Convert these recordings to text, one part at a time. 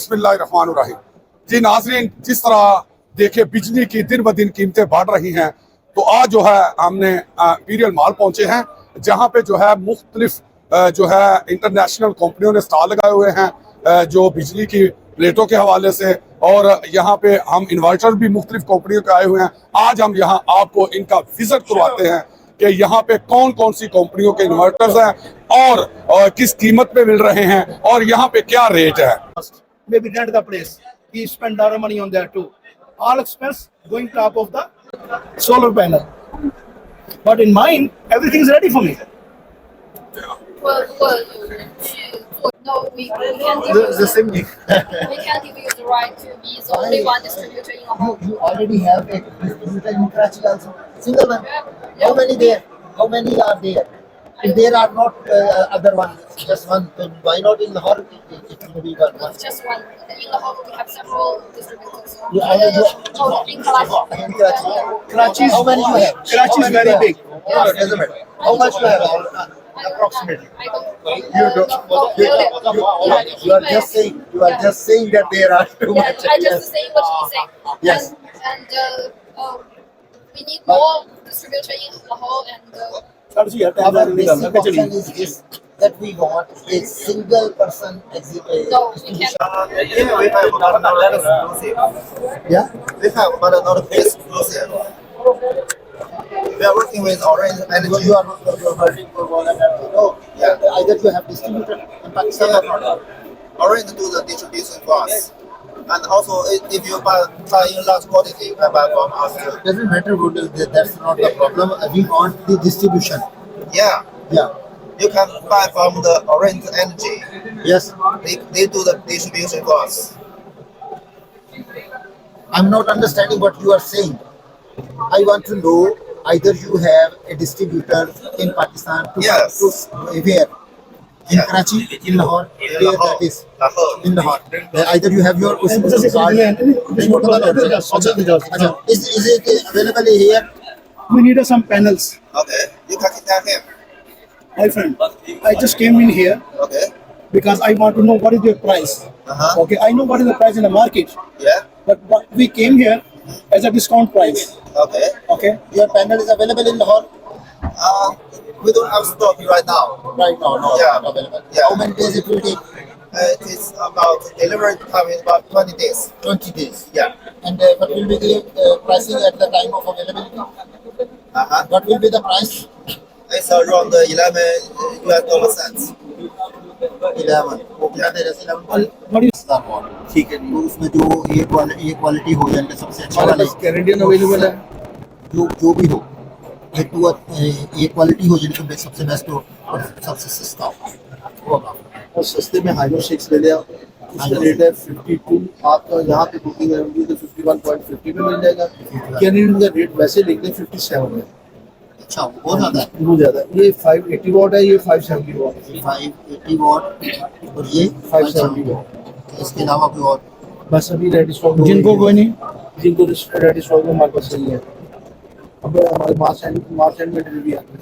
बिस्मिल्लाहिर्रहमानिर्रहीम। जी नाज़रीन, जिस तरह देखे बिजली की दिन ब दिन कीमतें बढ़ रही हैं, तो आज जो है हमने इंपीरियल मॉल पहुंचे हैं, जहां पे जो है मुख्तलिफ जो है इंटरनेशनल कंपनियों ने स्टॉल लगाए हुए हैं जो बिजली की प्लेटों के हवाले से, और यहाँ पे हम इन्वर्टर भी मुख्तलिफ कंपनियों के आए हुए हैं। आज हम यहाँ आपको इनका विजिट करवाते हैं कि यहाँ पे कौन कौन सी कंपनियों के इन्वर्टर्स हैं और किस कीमत पे मिल रहे हैं और यहाँ पे क्या रेट है। Maybe rent the place. We spend a lot of money on that too. All expense going top of the solar panel. But in mine, everything is ready for me. Well, no, we can't give you The same thing. we can't give you the right to be the only one distributor in a home. You already have a distributor in Karachi also. Single one. How many there? How many are there? If there are not other ones, just one, then why not in Lahore? It will be one. It's just one. In the home, we have several distributors. You already Oh, in Karachi. in Karachi. Karachi is How many you have? Karachi is How many very you have? big. No, no, doesn't matter. How much you have? Approximately. I don't. You don't. You are just saying. You are just saying that there are too Yeah, much. I just saying what he's saying. Yes. And we need more distributor in Lahore and. Karachi, yeah, Our temporary basic done, okay, option is this, that we want a single person exhibit. No, we can't. Yeah, we have about another exclusive. Yeah. We have about another exclusive. We are working with Orange Energy. You are working for one another. No, yeah. Either you have distributor in Pakistan or not. Orange do the distribution for us. And also, if you buy in large quantity, you can buy from us too. Doesn't matter what is there, that's not the problem. We want the distribution. Yeah, Yeah. you can buy from the Orange Energy. Yes. They do the distribution for us. I'm not understanding what you are saying. I want to know either you have a distributor in Pakistan to Yes. where? In Yeah. Karachi, in Lahore, In where Lahore. that is? Lahore. In Lahore. Either you have your Is it available here? We need some panels. Okay, you can contact him. My friend, I just came in here Okay. because I want to know what is your price. Uh-huh. Okay, I know what is the price in the market, Yeah. but we came here as a discount price. Okay. Okay, Your panel is available in Lahore? We don't have stock right now. Right now, no, Yeah. not available. Yeah. How many days it will take? It is about delivery time is about 20 days. 20 days. Yeah. And what will be the pricing at the time of availability? Uh-huh. What will be the price? It's around 11 US dollar cents. 11. Yeah. 11. what is ठीक है, तो उसमें जो ये quality हो जाए सबसे अच्छा वाला Canadian available है? जो भी हो, एक तो ये क्वालिटी हो जाए तो सबसे बेस्ट हो और सबसे सस्ता हो वो आप और सस्ते में हाइड्रो 6 ले लिया, उसका रेट है 52। आपका यहाँ पे बुकिंग है तो 51.50 में मिल जाएगा। कैनेडियन का रेट वैसे लिखते हैं 57 है, अच्छा बहुत ज़्यादा है। बहुत ज़्यादा। ये 580 वॉट है, ये 570 वॉट है। 580 वॉट और ये 570 वॉट। इसके अलावा कोई और बस अभी रेडी स्टॉक जिनको कोई नहीं, जिनको रेडी स्टॉक में हमारे पास नहीं है। अब हमारे मार्च एंड में डिलीवरी आती है।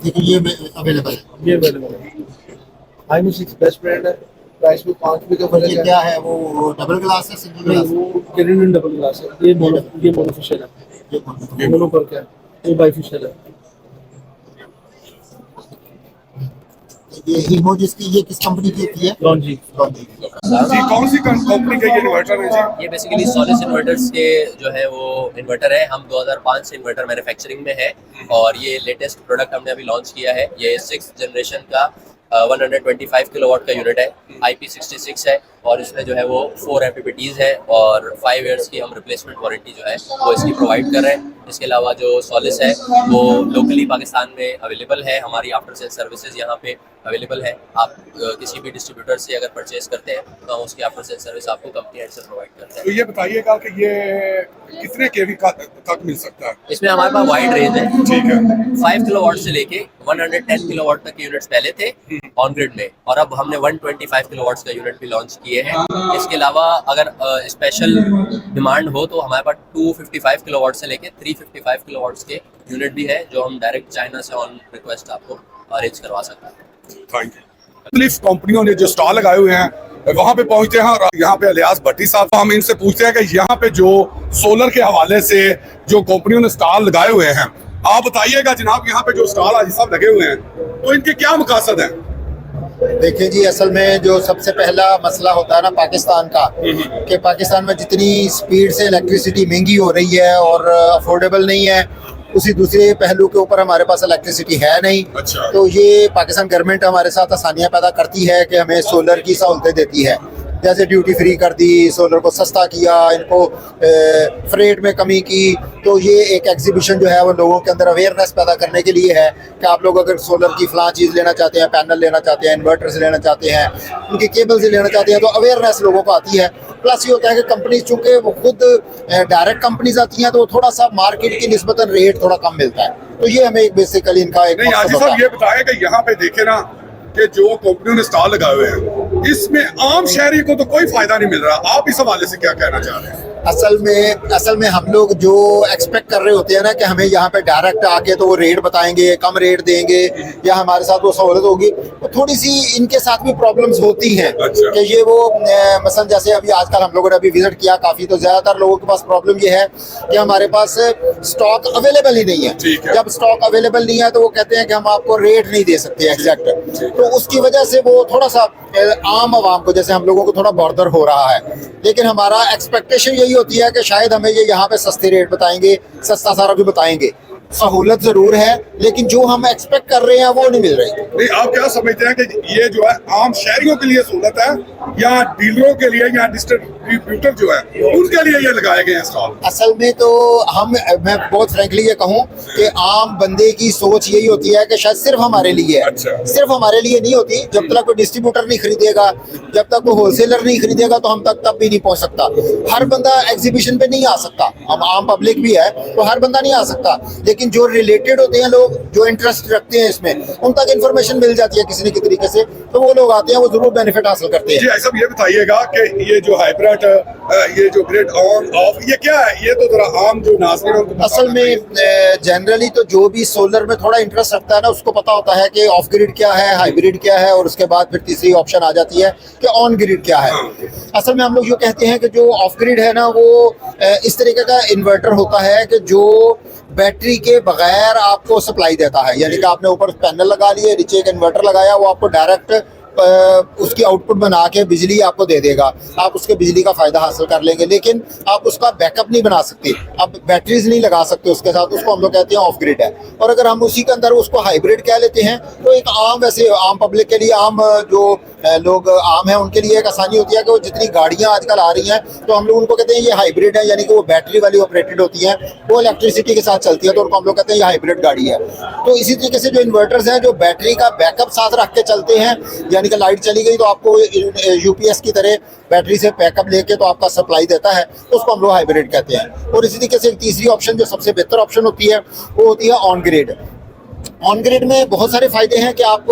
लेकिन ये अवेलेबल है। ये अवेलेबल है। हाइड्रो 6 बेस्ट ब्रांड है, प्राइस में 5 रुपये का और फर्क ये है। क्या है, वो डबल ग्लास है सिंगल नहीं, ग्लास? वो कैनेडियन डबल ग्लास है। ये मोनोफिशियल है। ये मोनो पर क्या है, ये बाइफिशियल है। ये हीमो जिसकी ये किस कंपनी की होती है? लॉन्जी। लॉन्जी। जी कौन सी कंपनी के ये इन्वर्टर है जी? ये बेसिकली सॉलिस इन्वर्टर्स के जो है वो इन्वर्टर है। हम 2005 से इन्वर्टर मैन्युफैक्चरिंग में है और ये लेटेस्ट प्रोडक्ट हमने अभी लॉन्च किया है। ये 6th जनरेशन का 125 किलोवाट का यूनिट है, IP66 है और इसमें जो है वो 4 MPPTs है और 5 ईयर्स की हम रिप्लेसमेंट वारंटी जो है वो इसकी प्रोवाइड कर रहे हैं। इसके अलावा जो सॉलिस है वो लोकली पाकिस्तान में अवेलेबल है, हमारी आफ्टर सेल सर्विसेज यहाँ पे अवेलेबल है। आप किसी भी डिस्ट्रीब्यूटर से अगर परचेज करते हैं तो हम उसकी आफ्टर सेल सर्विस आपको कंपनी एंड से प्रोवाइड करते हैं। तो ये बताइएगा कि ये कितने केवी तक मिल सकता है? इसमें हमारे पास वाइड रेंज है, ठीक है। 5 किलोवाट से लेके 110 किलोवाट तक के यूनिट्स पहले थे ऑन ग्रिड में और अब हमने 125 किलोवाट्स का यूनिट भी लॉन्च किए हैं। इसके अलावा अगर स्पेशल डिमांड हो तो हमारे पास 255 किलोवाट से लेके 355 किलोवाट्स के यूनिट भी है जो हम डायरेक्ट चाइना से ऑन रिक्वेस्ट आपको अरेंज करवा सकते हैं। Thank you. मुख्तलिफ कंपनियों ने जो स्टॉल लगाए हुए हैं वहां पे पहुंचते हैं और यहाँ पे इलियास भट्टी साहब, हम इनसे पूछते हैं कि यहाँ पे जो सोलर के हवाले से जो कंपनियों ने स्टॉल लगाए हुए हैं, आप बताइएगा जनाब, यहाँ पे जो स्टॉल आज सब लगे हुए हैं तो इनके क्या मकसद है? देखिए जी, असल में जो सबसे पहला मसला होता है ना पाकिस्तान का, कि पाकिस्तान में जितनी स्पीड से इलेक्ट्रिसिटी महंगी हो रही है और अफोर्डेबल नहीं है, उसी दूसरे पहलू के ऊपर हमारे पास इलेक्ट्रिसिटी है नहीं। अच्छा। तो ये पाकिस्तान गवर्नमेंट हमारे साथ आसानियाँ पैदा करती है कि हमें सोलर की सहूलतें देती है, जैसे ड्यूटी फ्री कर दी, सोलर को सस्ता किया, इनको फ्रेट में कमी की। तो ये एक एग्जीबिशन जो है वो लोगों के अंदर अवेयरनेस पैदा करने के लिए है कि आप लोग अगर सोलर की फलां चीज़ लेना चाहते हैं, पैनल लेना चाहते हैं, इन्वर्टर्स लेना चाहते हैं, उनकी केबल्स लेना चाहते हैं, तो अवेयरनेस लोगों को आती है। प्लस ये होता है कि कंपनीज चूँकि वो खुद डायरेक्ट कंपनीज आती हैं तो थोड़ा सा मार्केट की निस्बतन रेट थोड़ा कम मिलता है। तो ये हमें एक बेसिकली इनका एक नहीं मकसद आजी होता साहब, है। ये बताएं कि यहाँ पे देखे ना कि जो कंपनियों ने स्टॉल लगाए हुए हैं, इसमें आम शहरी को तो कोई फायदा नहीं मिल रहा। आप इस हवाले से क्या कहना चाह रहे हैं? असल में हम लोग जो एक्सपेक्ट कर रहे होते हैं ना कि हमें यहाँ पे डायरेक्ट आके तो वो रेट बताएंगे, कम रेट देंगे या हमारे साथ वो सहूलत होगी, तो थोड़ी सी इनके साथ भी प्रॉब्लम्स होती हैं। अच्छा। कि ये वो मसलन जैसे अभी आजकल हम लोगों ने अभी विजिट किया काफ़ी, तो ज़्यादातर लोगों के पास प्रॉब्लम ये है कि हमारे पास स्टॉक अवेलेबल ही नहीं ठीक है। है। जब स्टॉक अवेलेबल नहीं है तो वो कहते हैं कि हम आपको रेट नहीं दे सकते एग्जैक्ट, तो उसकी वजह से वो थोड़ा सा आम आवाम को, जैसे हम लोगों को थोड़ा बॉर्डर हो रहा है। लेकिन हमारा एक्सपेक्टेशन यही होती है कि शायद हमें ये यहाँ पे सस्ते रेट बताएंगे, सस्ता सारा भी बताएंगे। सहूलत जरूर है लेकिन जो हम एक्सपेक्ट कर रहे हैं वो नहीं मिल रही। नहीं, आप क्या समझते हैं कि ये जो है आम शहरियों के लिए सहूलत है या डीलरों के लिए या डिस्ट्रीब्यूटर जो है उनके लिए ये लगाए गए हैं स्टॉल? असल में तो मैं बहुत फ्रैंकली ये कहूँ कि आम बंदे की सोच यही होती है कि शायद सिर्फ हमारे लिए है। अच्छा। सिर्फ हमारे लिए नहीं होती। जब तक कोई डिस्ट्रीब्यूटर नहीं खरीदेगा, जब तक कोई होलसेलर नहीं खरीदेगा तो हम तक तब भी नहीं पहुंच सकता। हर बंदा एग्जीबिशन पे नहीं आ सकता, हम आम पब्लिक भी है तो हर बंदा नहीं आ सकता, लेकिन जो रिलेटेड होते हैं लोग, जो इंटरेस्ट रखते हैं इसमें, उन तक इन्फॉर्मेशन मिल जाती है किसी न किसी तरीके से, तो वो लोग आते हैं, वो जरूर बेनिफिट हासिल करते जी हैं। ऐसा ये बताइएगा कि ये जो हाइब्रिड, ये जो ग्रिड ऑन ऑफ, ये क्या है? ये तो जरा आम जो नाज़रीन हैं उनको असल में जनरली तो जो भी सोलर में थोड़ा इंटरेस्ट रखता है ना, उसको पता होता है कि ऑफ ग्रिड क्या है, हाइब्रिड क्या है, और उसके बाद फिर तीसरी ऑप्शन आ जाती है कि ऑन ग्रिड क्या है। असल में हम लोग जो कहते हैं कि जो ऑफ ग्रिड है ना, वो इस तरीके का इन्वर्टर होता है कि जो बैटरी के बगैर आपको सप्लाई देता है। यानी कि आपने ऊपर पैनल लगा लिए, नीचे एक इन्वर्टर लगाया, वो आपको डायरेक्ट उसकी आउटपुट बना के बिजली आपको दे देगा। आप उसके बिजली का फ़ायदा हासिल कर लेंगे, लेकिन आप उसका बैकअप नहीं बना सकते, आप बैटरीज नहीं लगा सकते उसके साथ। उसको हम लोग कहते हैं ऑफ ग्रिड है। और अगर हम उसी के अंदर उसको हाइब्रिड कह लेते हैं तो एक आम, वैसे आम पब्लिक के लिए, आम जो लोग आम हैं उनके लिए एक आसानी होती है कि वो जितनी गाड़ियाँ आजकल आ रही हैं तो हम लोग उनको कहते हैं ये हाइब्रिड है, यानी कि वो बैटरी वाली ऑपरेटेड होती हैं, वो इलेक्ट्रिसिटी के साथ चलती है, तो उनको हम लोग कहते हैं ये हाइब्रिड गाड़ी है। तो इसी तरीके से जो इन्वर्टर्स हैं जो बैटरी का बैकअप साथ रख के चलते हैं, यानी कि लाइट चली गई तो आपको यूपीएस की तरह बैटरी से बैकअप लेके तो आपका सप्लाई देता है, उसको हम लोग हाइब्रिड कहते हैं। और इसी तरीके से एक तीसरी ऑप्शन जो सबसे बेहतर ऑप्शन होती है वो होती है ऑन ग्रिड। ऑन ग्रिड में बहुत सारे फायदे हैं कि आप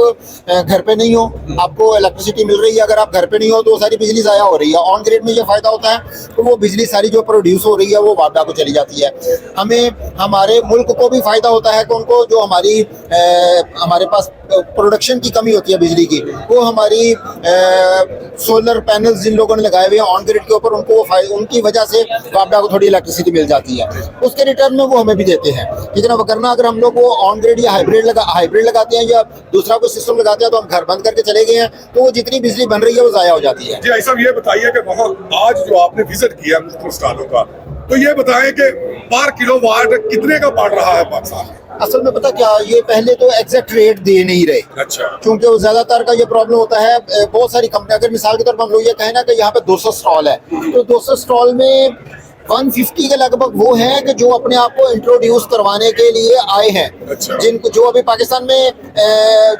घर पे नहीं हो, आपको इलेक्ट्रिसिटी मिल रही है, अगर आप घर पे नहीं हो तो वो सारी बिजली ज़ाया हो रही है। ऑन ग्रिड में ये फ़ायदा होता है तो वो बिजली सारी जो प्रोड्यूस हो रही है वो वापडा को चली जाती है। हमें, हमारे मुल्क को भी फ़ायदा होता है कि उनको जो हमारे पास प्रोडक्शन की कमी होती है बिजली की, वो हमारी सोलर पैनल्स जिन लोगों ने लगाए हुए हैं ऑन ग्रिड के ऊपर, उनको उनकी वजह से वापडा को थोड़ी इलेक्ट्रिसिटी मिल जाती है, उसके रिटर्न में वो हमें भी देते हैं। लेकिन अब वरना अगर हम लोग वो ऑन ग्रिड या हाइब्रिड लगाते हैं या दूसरा कोई सिस्टम लगाते हैं तो हम घर बंद करके चले गए हैं, तो वो जितनी बिजली बन रही है वो ज़ाया हो जाती है। जी ऐसा ये बताइए कि वहाँ आज जो आपने विजिट किया मुख्तलिफ स्टॉलों का, तो ये बताएं कि पर किलोवाट कितने का पड़ रहा है पाकिस्तान में? असल में पता क्या, ये पहले तो एग्जैक्ट रेट दे नहीं रहे। अच्छा। क्योंकि वो ज्यादातर का ये प्रॉब्लम होता है, बहुत सारी कंपनी, अगर मिसाल के तौर पर हम लोग ये कहें ना कि यहाँ पे 200 स्टॉल है, तो 200 स्टॉल में 150 के लगभग वो हैं कि जो अपने आप को इंट्रोड्यूस करवाने के लिए आए हैं। अच्छा। जिनको, जो अभी पाकिस्तान में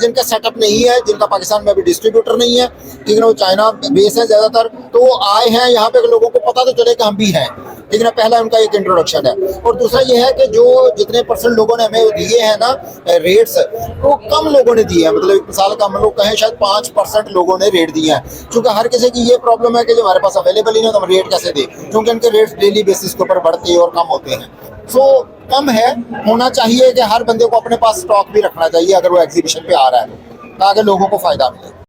जिनका सेटअप नहीं है, जिनका पाकिस्तान में अभी डिस्ट्रीब्यूटर नहीं है, ठीक है ना, वो चाइना बेस है ज्यादातर, तो वो आए हैं यहाँ पे, लोगों को पता तो चले कि हम भी हैं। ठीक है ना, पहला उनका एक इंट्रोडक्शन है। और दूसरा ये है कि जो जितने परसेंट लोगों ने हमें दिए हैं ना रेट्स, वो कम लोगों ने दिए हैं। मतलब एक मिसाल का हम लोग कहें शायद 5% लोगों ने रेट दिए हैं, क्योंकि हर किसी की ये प्रॉब्लम है कि जो हमारे पास अवेलेबल ही नहीं तो हम रेट कैसे दें, क्योंकि उनके रेट्स डेली बेसिस के ऊपर बढ़ते और कम होते हैं। सो कम है, होना चाहिए कि हर बंदे को अपने पास स्टॉक भी रखना चाहिए अगर वो एग्जीबिशन पे आ रहा है, ताकि लोगों को फायदा मिले।